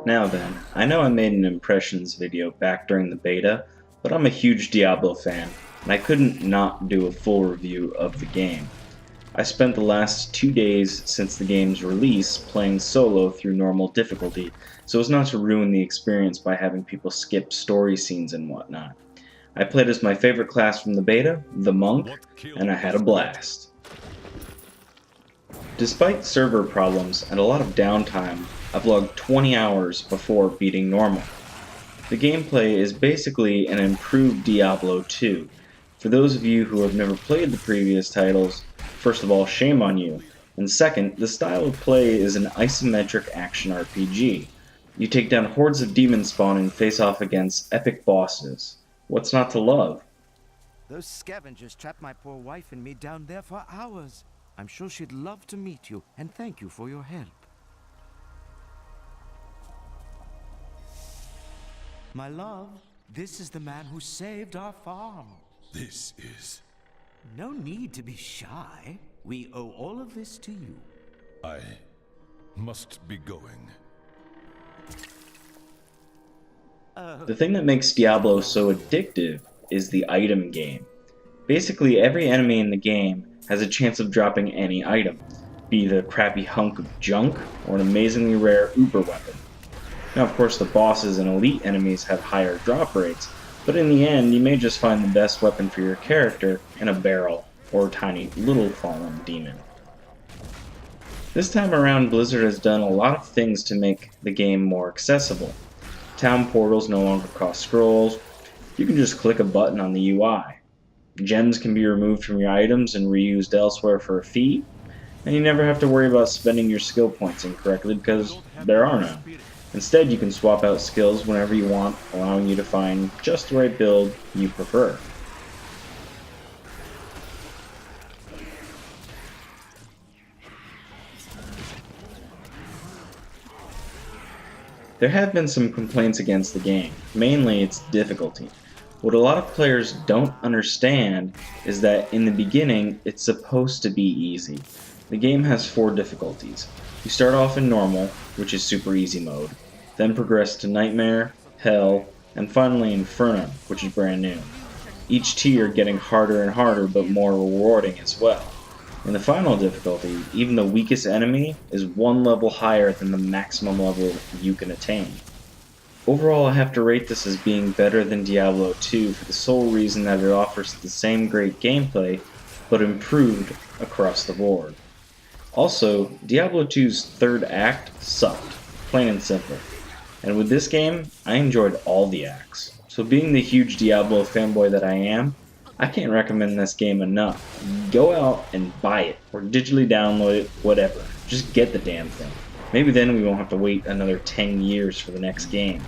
Now then, I know I made an impressions video back during the beta, but I'm a huge Diablo fan, and I couldn't not do a full review of the game. I spent the last 2 days since the game's release playing solo through normal difficulty, so as not to ruin the experience by having people skip story scenes and whatnot. I played as my favorite class from the beta, the Monk, and I had a blast. Despite server problems and a lot of downtime, I've logged 20 hours before beating normal. The gameplay is basically an improved Diablo 2. For those of you who have never played the previous titles, first of all, shame on you. And second, the style of play is an isometric action RPG. You take down hordes of demon spawn and face off against epic bosses. What's not to love? Those scavengers trapped my poor wife and me down there for hours. I'm sure she'd love to meet you, and thank you for your help. My love, this is the man who saved our farm. This is... No need to be shy. We owe all of this to you. I must be going. The thing that makes Diablo so addictive is the item game. Basically, every enemy in the game has a chance of dropping any item, be it a crappy hunk of junk or an amazingly rare uber weapon. Now, of course, the bosses and elite enemies have higher drop rates, but in the end, you may just find the best weapon for your character in a barrel or a tiny little fallen demon. This time around, Blizzard has done a lot of things to make the game more accessible. Town portals no longer cost scrolls. You can just click a button on the UI. Gems can be removed from your items and reused elsewhere for a fee, and you never have to worry about spending your skill points incorrectly because there are none. Instead, you can swap out skills whenever you want, allowing you to find just the right build you prefer. There have been some complaints against the game, mainly its difficulty. What a lot of players don't understand is that in the beginning, it's supposed to be easy. The game has 4 difficulties. You start off in normal, which is super easy mode, then progress to Nightmare, Hell, and finally Inferno, which is brand new. Each tier getting harder and harder, but more rewarding as well. In the final difficulty, even the weakest enemy is 1 level higher than the maximum level you can attain. Overall, I have to rate this as being better than Diablo 2 for the sole reason that it offers the same great gameplay, but improved across the board. Also, Diablo 2's third act sucked, plain and simple. And with this game, I enjoyed all the acts. So being the huge Diablo fanboy that I am, I can't recommend this game enough. Go out and buy it, or digitally download it, whatever. Just get the damn thing. Maybe then we won't have to wait another 10 years for the next game.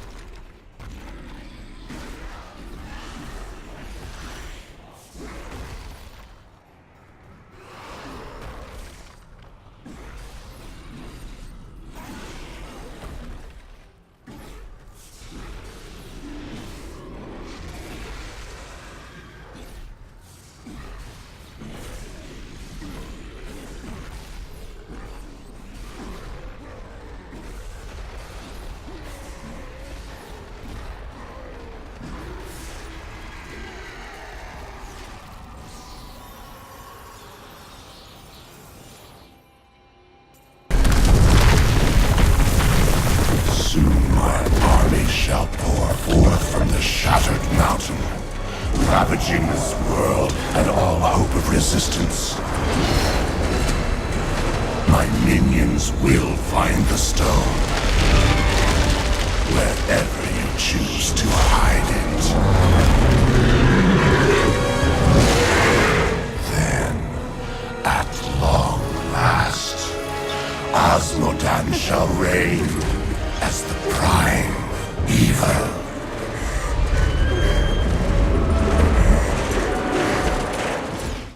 Shall pour forth from the shattered mountain, ravaging this world and all hope of resistance. My minions will find the stone, wherever you choose to hide it. Then, at long last, Osmodan shall reign as the prime evil.